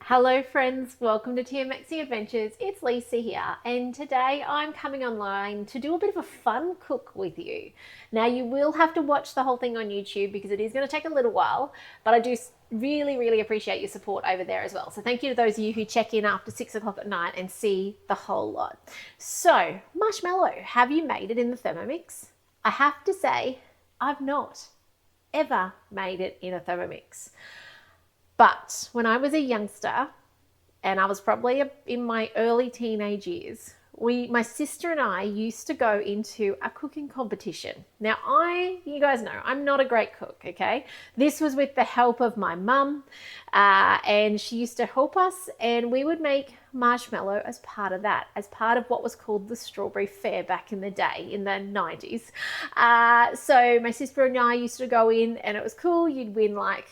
Hello friends, welcome to TMXing Adventures. It's Lisa here, and today I'm coming online to do a bit of a fun cook with you. Now you will have to watch the whole thing on YouTube because it is going to take a little while, but I do really appreciate your support over there as well. So thank you to those of you who check in after 6 o'clock at night and see the whole lot. So marshmallow, have you made it in the Thermomix? I have to say, I've not ever made it in a Thermomix. But when I was a youngster, and I was probably in my early teenage years, my sister and I used to go into a cooking competition. Now, you guys know, I'm not a great cook, okay? This was with the help of my mum, and she used to help us, and we would make marshmallow as part of that, as part of what was called the Strawberry Fair back in the day, in the 90s. So my sister and I used to go in, and it was cool. You'd win like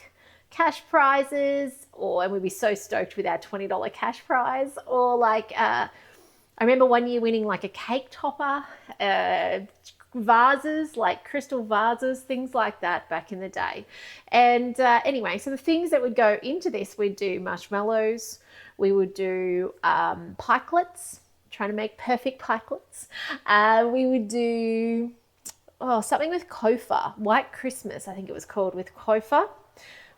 cash prizes, and we'd be so stoked with our $20 cash prize, or like I remember one year winning like a cake topper, vases, like crystal vases, things like that back in the day. And anyway, so the things that would go into this, we'd do marshmallows, we would do pikelets, trying to make perfect pikelets. We would do something with kofa, White Christmas, I think it was called, with kofa.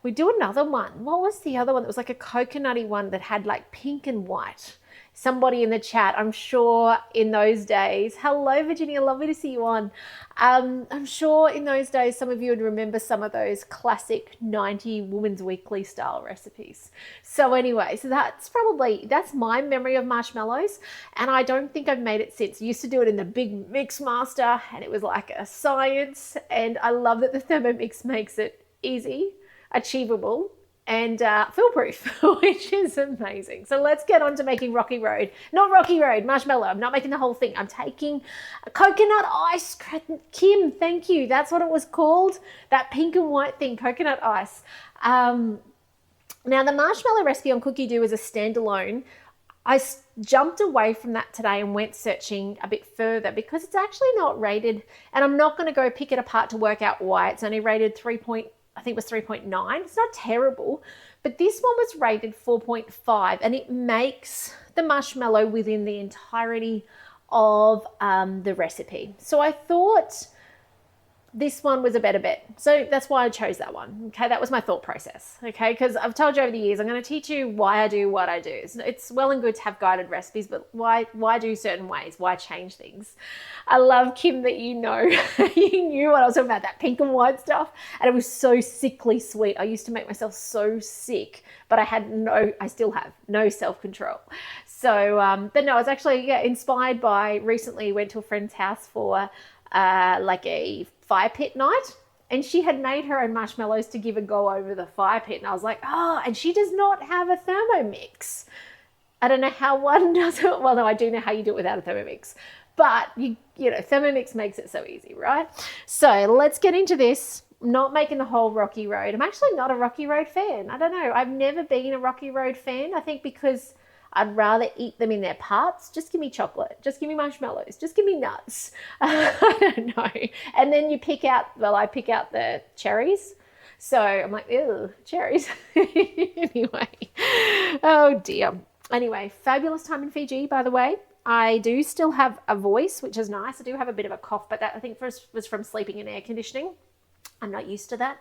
We do another one. What was the other one? It was like a coconutty one that had like pink and white. Somebody in the chat, I'm sure in those days. Hello, Virginia. Lovely to see you on. I'm sure in those days, some of you would remember some of those classic 90 Women's Weekly style recipes. So anyway, so that's my memory of marshmallows. And I don't think I've made it since. I used to do it in the big Mix Master, and it was like a science. And I love that the Thermomix makes it easy, achievable, and foolproof, which is amazing. So let's get on to making marshmallow. I'm not making the whole thing. I'm taking a coconut ice. Kim, thank you. That's what it was called. That pink and white thing, coconut ice. Now the marshmallow recipe on Cookidoo is a standalone. I jumped away from that today and went searching a bit further because it's actually not rated, and I'm not going to go pick it apart to work out why. It's only rated 3.9. It's not terrible, but this one was rated 4.5, and it makes the marshmallow within the entirety of the recipe. So I thought this one was a better bet. So that's why I chose that one. Okay, that was my thought process. Okay, because I've told you over the years, I'm going to teach you why I do what I do. It's well and good to have guided recipes, but why do certain ways? Why change things? I love, Kim, that you know, you knew what I was talking about, that pink and white stuff. And it was so sickly sweet. I used to make myself so sick, but I still have no self-control. So, but no, I was actually inspired by, recently went to a friend's house for like a fire pit night, and she had made her own marshmallows to give a go over the fire pit, and I was like, and she does not have a Thermomix. I don't know how one does it. Well, no, I do know how you do it without a Thermomix, but you know, Thermomix makes it so easy, right? So let's get into this. I'm not making the whole Rocky Road. I'm actually not a Rocky Road fan. I don't know. I've never been a Rocky Road fan. I think because I'd rather eat them in their parts. Just give me chocolate. Just give me marshmallows. Just give me nuts. I don't know. And then I pick out the cherries. So I'm like, ew, cherries. Anyway. Oh dear. Anyway, fabulous time in Fiji, by the way. I do still have a voice, which is nice. I do have a bit of a cough, but that I think was from sleeping in air conditioning. I'm not used to that.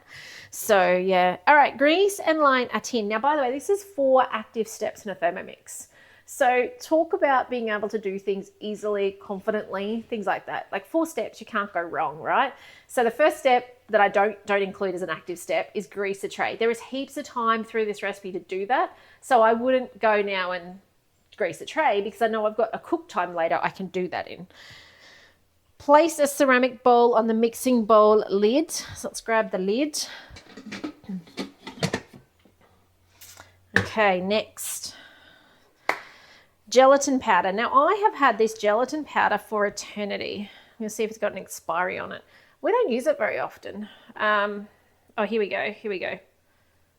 So yeah. All right. Grease and line a tin. Now, by the way, this is 4 active steps in a Thermomix. So talk about being able to do things easily, confidently, things like that. Like 4 steps, you can't go wrong, right? So the first step that I don't include as an active step is grease a tray. There is heaps of time through this recipe to do that. So I wouldn't go now and grease a tray because I know I've got a cook time later I can do that in. Place a ceramic bowl on the mixing bowl lid. So let's grab the lid. Okay, next. Gelatin powder. Now, I have had this gelatin powder for eternity. I'm going to see if it's got an expiry on it. We don't use it very often. Here we go.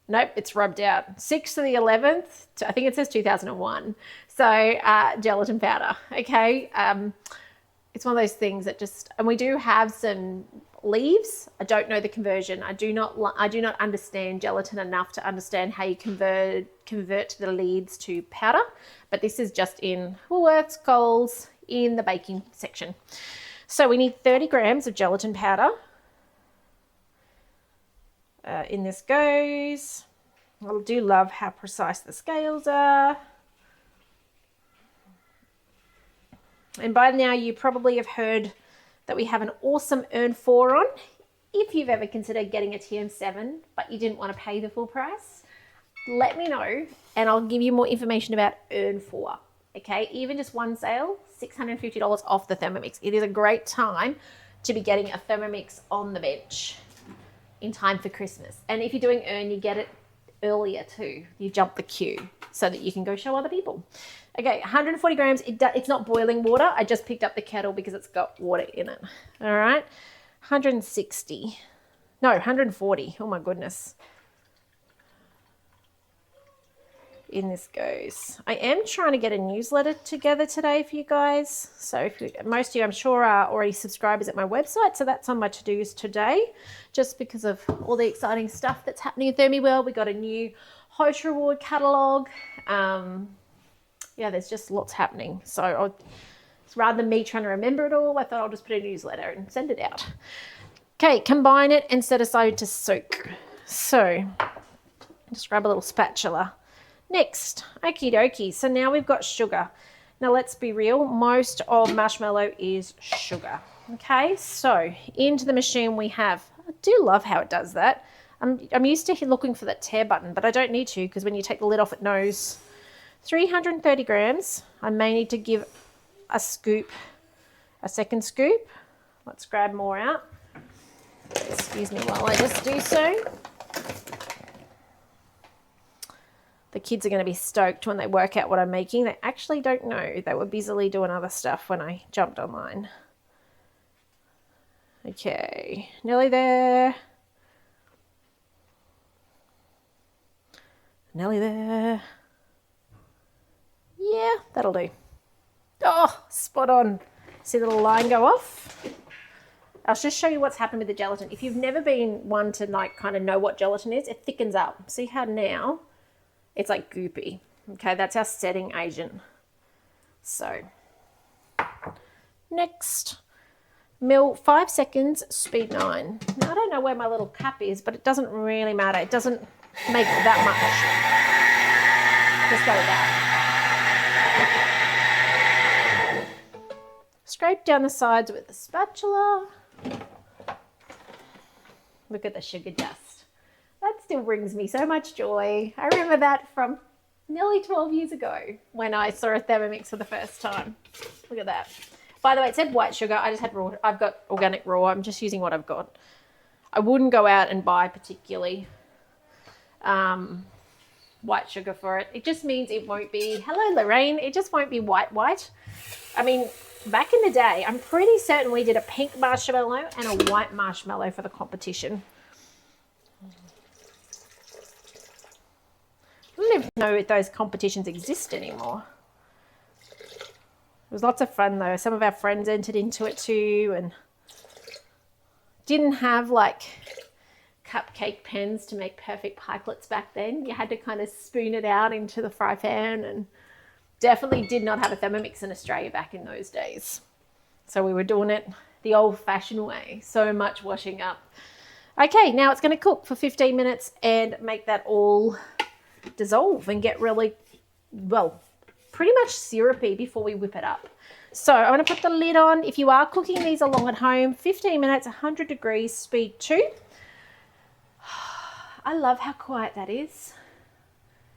Nope, it's rubbed out. 6th to the 11th, I think it says 2001. So gelatin powder, okay? It's one of those things that and we do have some leaves. I don't know the conversion. I do not understand gelatin enough to understand how you convert the leaves to powder, but this is just in Woolworths, Coles, in the baking section. So we need 30 grams of gelatin powder. In this goes. I do love how precise the scales are. And by now you probably have heard that we have an awesome Earn 4 on. If you've ever considered getting a TM7 but you didn't want to pay the full price, let me know and I'll give you more information about Earn 4. Okay, even just one sale, $650 off the Thermomix. It is a great time to be getting a Thermomix on the bench in time for Christmas. And if you're doing Earn, you get it earlier too. You jump the queue so that you can go show other people. Okay, 140 grams. It's not boiling water. I just picked up the kettle because it's got water in it. All right, 160. No, 140. Oh my goodness. In this goes. I am trying to get a newsletter together today for you guys. So if most of you, I'm sure, are already subscribers at my website. So that's on my to-dos today, just because of all the exciting stuff that's happening in Thermowell. We got a new Host Reward catalogue. Yeah, there's just lots happening. So rather than me trying to remember it all, I thought I'll just put a newsletter and send it out. Okay, combine it and set aside to soak. So just grab a little spatula. Next, okie dokie. So now we've got sugar. Now let's be real, most of marshmallow is sugar. Okay, so into the machine we have, I do love how it does that. I'm used to looking for that tear button, but I don't need to because when you take the lid off it knows. 330 grams. I may need to give a second scoop. Let's grab more out. Excuse me while I just do so. The kids are going to be stoked when they work out what I'm making. They actually don't know. They were busily doing other stuff when I jumped online. Okay, nearly there. Nearly there. Yeah, that'll do. Oh, spot on. See the little line go off? I'll just show you what's happened with the gelatin. If you've never been one to like kind of know what gelatin is, it thickens up. See how now it's like goopy. Okay, that's our setting agent. So next, 5 seconds, speed 9. Now I don't know where my little cap is, but it doesn't really matter. It doesn't make that much. Just go with that. Scrape down the sides with the spatula. Look at the sugar dust. That still brings me so much joy. I remember that from nearly 12 years ago when I saw a Thermomix for the first time. Look at that. By the way, it said white sugar. I just had raw. I've got organic raw. I'm just using what I've got. I wouldn't go out and buy particularly white sugar for it. It just means it won't be, hello Lorraine, it just won't be white. I mean, back in the day, I'm pretty certain we did a pink marshmallow and a white marshmallow for the competition. I don't even know if those competitions exist anymore. It was lots of fun though. Some of our friends entered into it too and didn't have like cupcake pens to make perfect pikelets back then. You had to kind of spoon it out into the fry pan and definitely did not have a Thermomix in Australia back in those days. So we were doing it the old-fashioned way. So much washing up. Okay, now it's going to cook for 15 minutes and make that all dissolve and get really, well, pretty much syrupy before we whip it up. So I'm going to put the lid on. If you are cooking these along at home, 15 minutes, 100 degrees, speed 2. I love how quiet that is.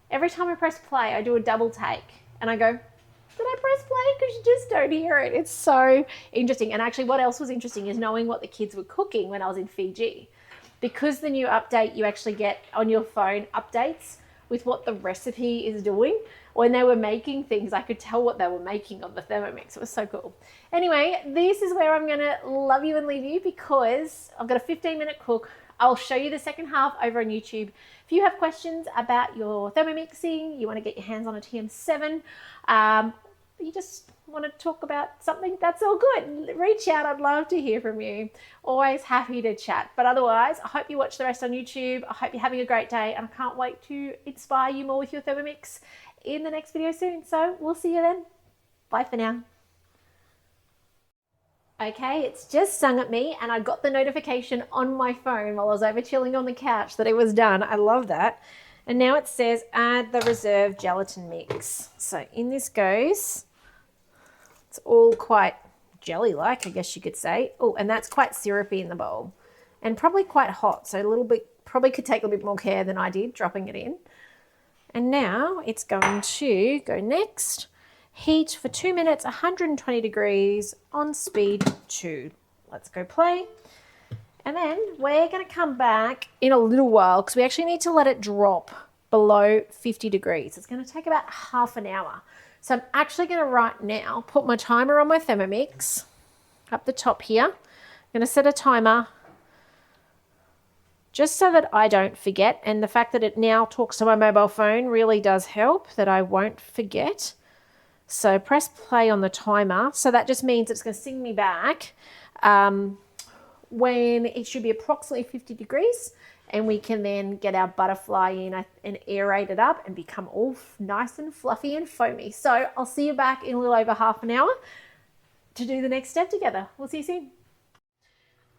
Every time I press play, I do a double take and I go, did I press play? Because you just don't hear it. It's so interesting. And actually what else was interesting is knowing what the kids were cooking when I was in Fiji. Because the new update, you actually get on your phone updates with what the recipe is doing. When they were making things, I could tell what they were making on the Thermomix. It was so cool. Anyway, this is where I'm gonna love you and leave you because I've got a 15-minute cook. I'll show you the second half over on YouTube. If you have questions about your Thermomixing, you want to get your hands on a TM7, you just want to talk about something, that's all good. Reach out. I'd love to hear from you. Always happy to chat. But otherwise, I hope you watch the rest on YouTube. I hope you're having a great day, and I can't wait to inspire you more with your Thermomix in the next video soon. So we'll see you then. Bye for now. Okay, it's just sung at me, and I got the notification on my phone while I was over chilling on the couch that it was done. I love that. And now it says add the reserve gelatin mix. So in this goes. It's all quite jelly-like, I guess you could say. Oh, and that's quite syrupy in the bowl and probably quite hot. So a little bit, probably could take a bit more care than I did dropping it in. And now it's going to go next. Heat for 2 minutes, 120 degrees on speed 2. Let's go play. And then we're going to come back in a little while because we actually need to let it drop below 50 degrees. It's going to take about half an hour. So I'm actually going to right now put my timer on my Thermomix up the top here. I'm going to set a timer just so that I don't forget. And the fact that it now talks to my mobile phone really does help that I won't forget. So press play on the timer. So that just means it's going to sing me back when it should be approximately 50 degrees, and we can then get our butterfly in and aerate it up and become all nice and fluffy and foamy. So I'll see you back in a little over half an hour to do the next step together. We'll see you soon.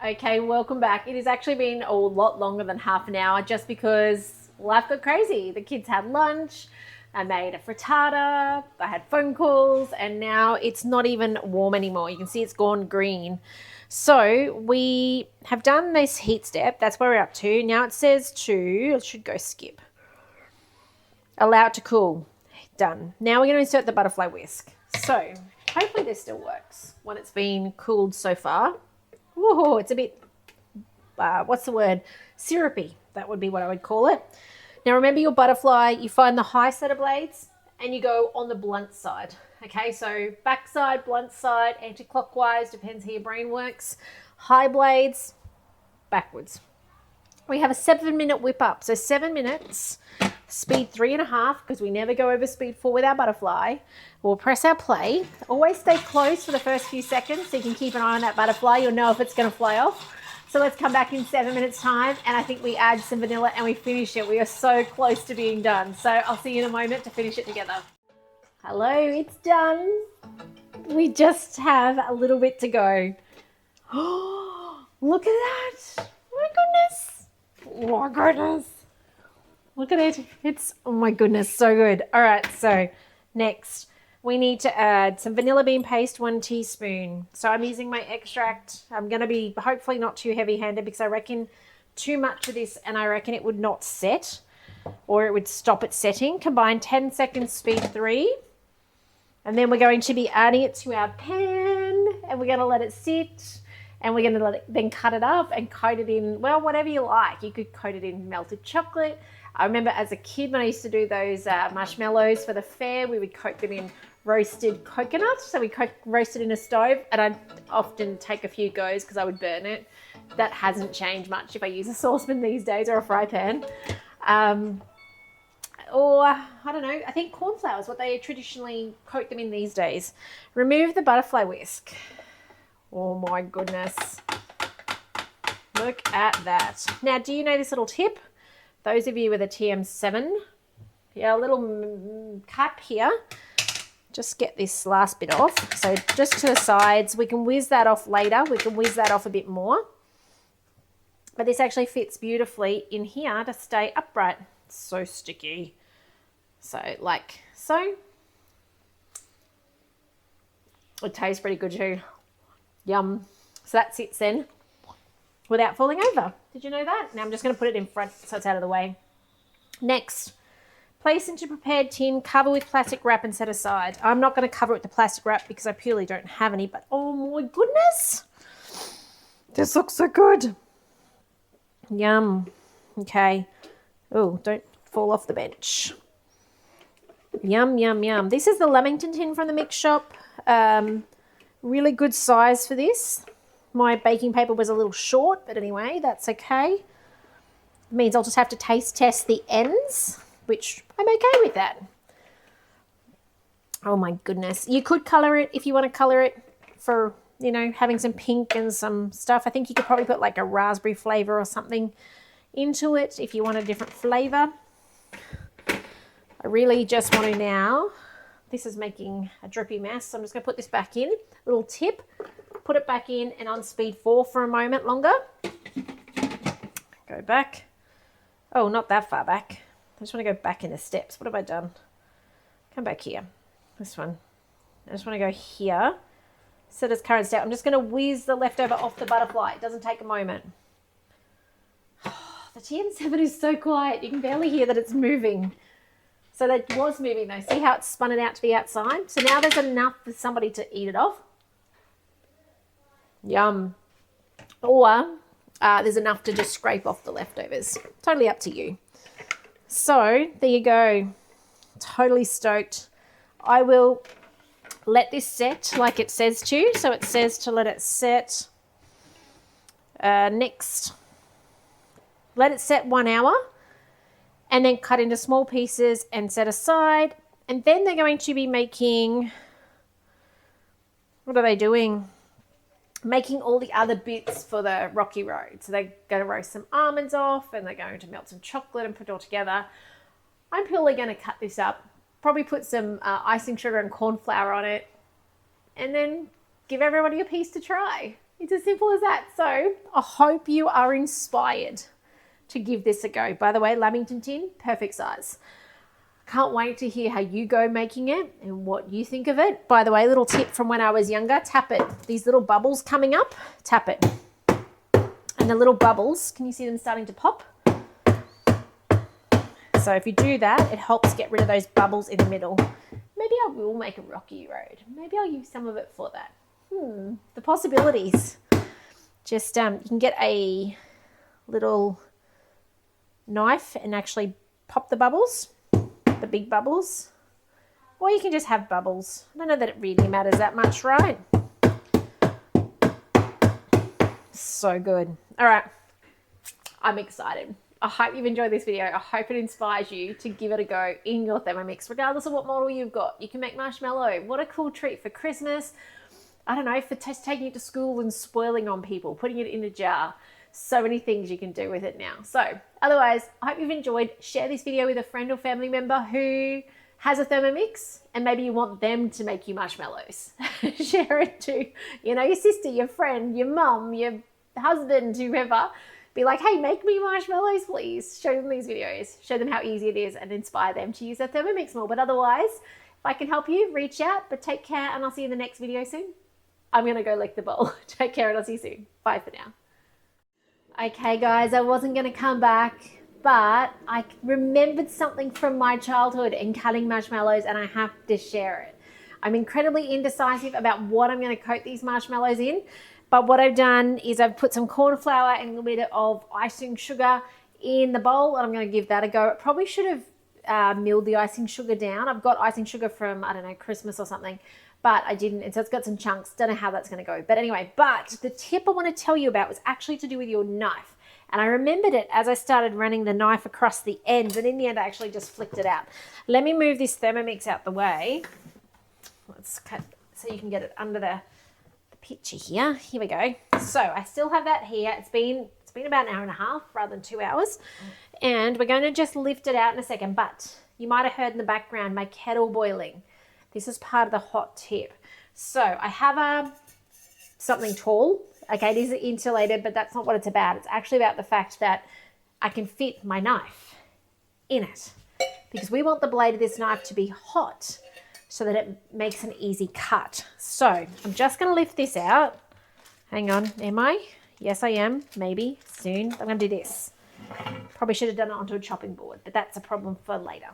Okay, welcome back. It has actually been a lot longer than half an hour just because life got crazy. The kids had lunch. I made a frittata, I had phone calls, and now it's not even warm anymore. You can see it's gone green. So we have done this heat step. That's where we're up to. Now it says it should go skip. Allow it to cool. Done. Now we're going to insert the butterfly whisk. So hopefully this still works when it's been cooled so far. Whoa, it's a bit, what's the word? Syrupy. That would be what I would call it. Now remember your butterfly, you find the high set of blades and you go on the blunt side. Okay, so back side, blunt side, anti-clockwise, depends how your brain works. High blades, backwards. We have a 7-minute whip up. So 7 minutes, speed 3.5, because we never go over speed 4 with our butterfly. We'll press our play. Always stay close for the first few seconds so you can keep an eye on that butterfly. You'll know if it's going to fly off. So let's come back in 7 minutes time, and I think we add some vanilla and we finish it. We are so close to being done. So I'll see you in a moment to finish it together. Hello, it's done. We just have a little bit to go. Oh, look at that. My goodness. Oh my goodness. Look at it. It's, oh my goodness, so good. All right, so next. We need to add some vanilla bean paste, 1 teaspoon. So I'm using my extract. I'm going to be hopefully not too heavy-handed because I reckon too much of this and I reckon it would not set or it would stop it setting. Combine 10 seconds, speed 3. And then we're going to be adding it to our pan and we're going to let it sit and we're going to let it, then cut it up and coat it in, well, whatever you like. You could coat it in melted chocolate. I remember as a kid when I used to do those marshmallows for the fair, we would coat them in roasted coconut. So we roasted in a stove and I'd often take a few goes because I would burn it. That hasn't changed much if I use a saucepan these days or a fry pan. Or, I don't know, I think corn flour is what they traditionally coat them in these days. Remove the butterfly whisk. Oh my goodness. Look at that. Now, do you know this little tip? Those of you with a TM7, yeah, a little cap here. Just get this last bit off. So just to the sides, we can whiz that off later. We can whiz that off a bit more. But this actually fits beautifully in here to stay upright. It's so sticky. So like so. It tastes pretty good too. Yum. So that sits then without falling over. Did you know that? Now I'm just going to put it in front so it's out of the way. Next, place into prepared tin, cover with plastic wrap and set aside. I'm not going to cover it with the plastic wrap because I purely don't have any, but oh my goodness. This looks so good. Yum. Okay. Oh, don't fall off the bench. Yum, yum, yum. This is the Lamington tin from the mix shop. Really good size for this. My baking paper was a little short, but anyway, that's okay. It means I'll just have to taste test the ends, which I'm okay with that. Oh my goodness. You could colour it if you want to colour it for, you know, having some pink and some stuff. I think you could probably put like a raspberry flavour or something into it if you want a different flavour. I really just want to now, this is making a drippy mess, so I'm just going to put this back in. Little tip, put it back in and on speed 4 for a moment longer. Go back. Oh, not that far back. I just want to go back in the steps. What have I done? Come back here. This one. I just want to go here. Set its current state. I'm just going to whiz the leftover off the butterfly. It doesn't take a moment. The TN7 is so quiet. You can barely hear that it's moving. So that was moving though. See how it spun it out to the outside? So now there's enough for somebody to eat it off. Yum. Or there's enough to just scrape off the leftovers. Totally up to you. So there you go. Totally stoked. I will let this set like it says to. So it says to let it set next. Let it set 1 hour and then cut into small pieces and set aside. And then they're going to be making, what are they doing? Making all the other bits for the rocky road. So they're going to roast some almonds off and they're going to melt some chocolate and put it all together. I'm purely going to cut this up, probably put some icing sugar and corn flour on it, and then give everybody a piece to try. It's as simple as that. So I hope you are inspired to give this a go. By the way, Lamington tin, perfect size. Can't wait to hear how you go making it and what you think of it. By the way, little tip from when I was younger, tap it. These little bubbles coming up, tap it. And the little bubbles, can you see them starting to pop? So if you do that, it helps get rid of those bubbles in the middle. Maybe I will make a rocky road. Maybe I'll use some of it for that. The possibilities. Just, you can get a little knife and actually pop the bubbles. The big bubbles, or you can just have bubbles. I don't know that it really matters that much, right? So good. All right, I'm excited. I hope you've enjoyed this video. I hope it inspires you to give it a go in your Thermomix, regardless of what model you've got. You can make marshmallow. What a cool treat for Christmas. I don't know, for taking it to school and spoiling on people, putting it in a jar. So many things you can do with it now. So otherwise, I hope you've enjoyed. Share this video with a friend or family member who has a Thermomix and maybe you want them to make you marshmallows. Share it to, you know, your sister, your friend, your mum, your husband, whoever. Be like, hey, make me marshmallows, please. Show them these videos. Show them how easy it is and inspire them to use their Thermomix more. But otherwise, if I can help you, reach out. But take care and I'll see you in the next video soon. I'm going to go lick the bowl. Take care and I'll see you soon. Bye for now. Okay guys, I wasn't going to come back, but I remembered something from my childhood in cutting marshmallows and I have to share it. I'm incredibly indecisive about what I'm going to coat these marshmallows in, but what I've done is I've put some corn flour and a little bit of icing sugar in the bowl and I'm going to give that a go. I probably should have milled the icing sugar down. I've got icing sugar from, I don't know, Christmas or something, but I didn't, and so it's got some chunks. Don't know how that's going to go. But anyway, but the tip I want to tell you about was actually to do with your knife. And I remembered it as I started running the knife across the ends, and in the end I actually just flicked it out. Let me move this Thermomix out the way. Let's cut so you can get it under the picture here. Here we go. So I still have that here. It's been about an hour and a half rather than 2 hours. And we're going to just lift it out in a second. But you might have heard in the background my kettle boiling. This is part of the hot tip. So I have something tall. Okay, it is insulated, but that's not what it's about. It's actually about the fact that I can fit my knife in it because we want the blade of this knife to be hot so that it makes an easy cut. So I'm just going to lift this out. Hang on, am I? Yes, I am. Maybe soon. I'm going to do this. Probably should have done it onto a chopping board, but that's a problem for later.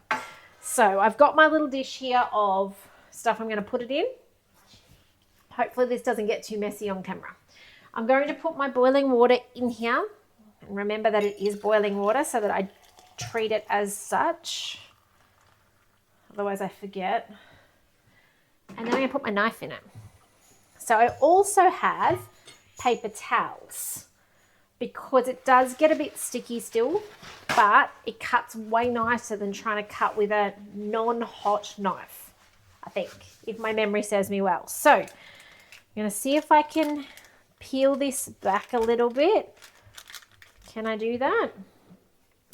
So I've got my little dish here of stuff I'm going to put it in. Hopefully this doesn't get too messy on camera. I'm going to put my boiling water in here. And remember that it is boiling water so that I treat it as such. Otherwise I forget. And then I'm going to put my knife in it. So I also have paper towels because it does get a bit sticky still, but it cuts way nicer than trying to cut with a non-hot knife. I think, if my memory serves me well. So I'm going to see if I can peel this back a little bit. Can I do that?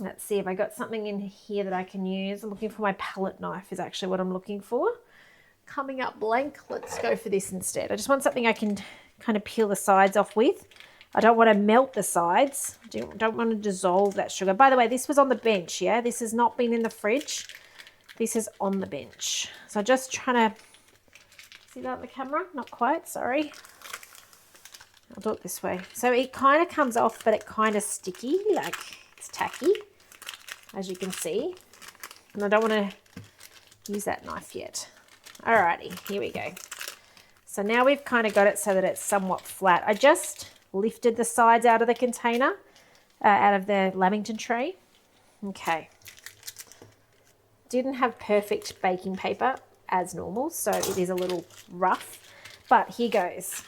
Let's see if I got something in here that I can use. I'm looking for my palette knife is actually what I'm looking for. Coming up blank. Let's go for this instead. I just want something I can kind of peel the sides off with. I don't want to melt the sides. I don't want to dissolve that sugar. By the way, this was on the bench, yeah? This has not been in the fridge. This is on the bench. So I'm just trying to... See that on the camera? Not quite, sorry. I'll do it this way. So it kind of comes off, but it kind of sticky, like it's tacky, as you can see. And I don't want to use that knife yet. Alrighty, here we go. So now we've kind of got it so that it's somewhat flat. I just lifted the sides out of the container, out of the Lamington tray. Okay. Didn't have perfect baking paper as normal, so it is a little rough, but here goes.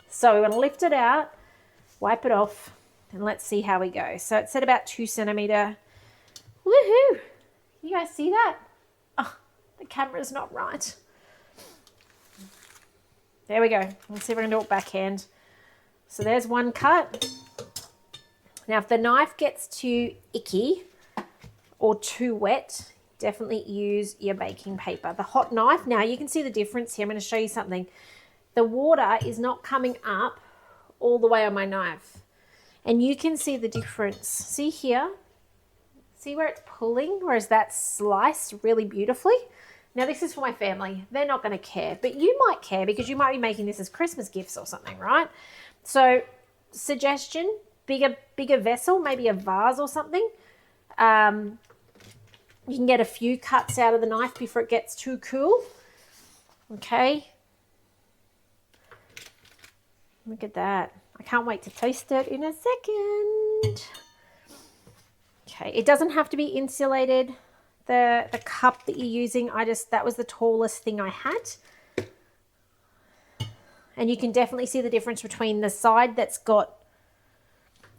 So we want to lift it out, wipe it off, and let's see how we go. So it's at about 2 centimeter. Woohoo! You guys see that? Oh, the camera's not right. There we go. Let's see if I can do it backhand. So there's one cut. Now, if the knife gets too icky or too wet, definitely use your baking paper. The hot knife, now you can see the difference here. I'm going to show you something. The water is not coming up all the way on my knife. And you can see the difference. See here? See where it's pulling? Whereas that's sliced really beautifully. Now this is for my family. They're not going to care, but you might care because you might be making this as Christmas gifts or something, right? So suggestion, bigger vessel, maybe a vase or something. You can get a few cuts out of the knife before it gets too cool. Okay. Look at that. I can't wait to taste it in a second. Okay, it doesn't have to be insulated. The cup that you're using, that was the tallest thing I had. And you can definitely see the difference between the side that's got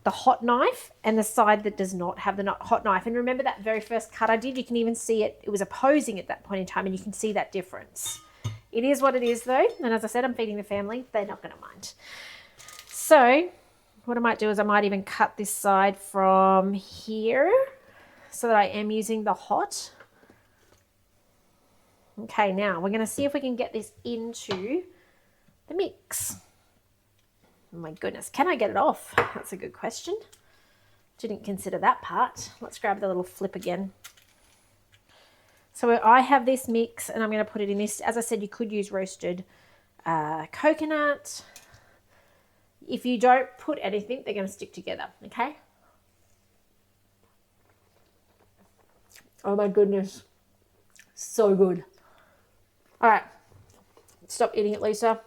the hot knife and the side that does not have the hot knife. And remember that very first cut I did, you can even see it was opposing at that point in time, and you can see that difference. It is what it is though. And as I said, I'm feeding the family. They're not going to mind. So what I might do is I might even cut this side from here so that I am using the hot. Okay, now we're going to see if we can get this into the mix. Oh my goodness, can I get it off? That's a good question. Didn't consider that part. Let's grab the little flip again. So I have this mix and I'm going to put it in this. As I said, you could use roasted coconut. If you don't put anything, they're going to stick together, okay? Oh my goodness. So good. All right. Stop eating it, Lisa.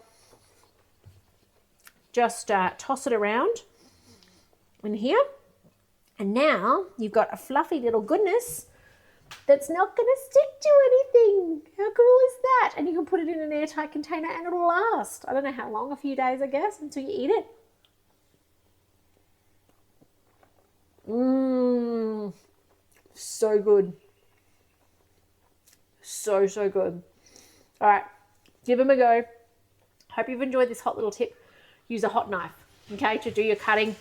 Just toss it around in here. And now you've got a fluffy little goodness that's not going to stick to anything. How cool is that? And you can put it in an airtight container and it'll last. I don't know how long, a few days, I guess, until you eat it. Mmm. So good. So, so good. All right. Give them a go. Hope you've enjoyed this hot little tip. Use a hot knife, okay, to do your cutting.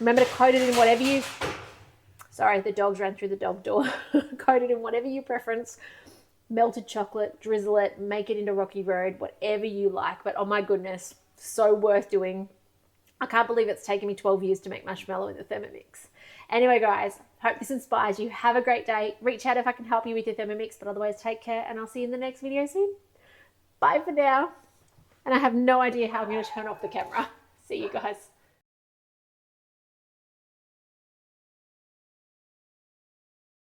Remember to coat it in whatever you... Sorry, the dogs ran through the dog door. Coat it in whatever your preference. Melted chocolate, drizzle it, make it into Rocky Road, whatever you like. But oh my goodness, so worth doing. I can't believe it's taken me 12 years to make marshmallow in the Thermomix. Anyway, guys, hope this inspires you. Have a great day. Reach out if I can help you with your Thermomix, but otherwise take care and I'll see you in the next video soon. Bye for now. And I have no idea how I'm going to turn off the camera. See you guys.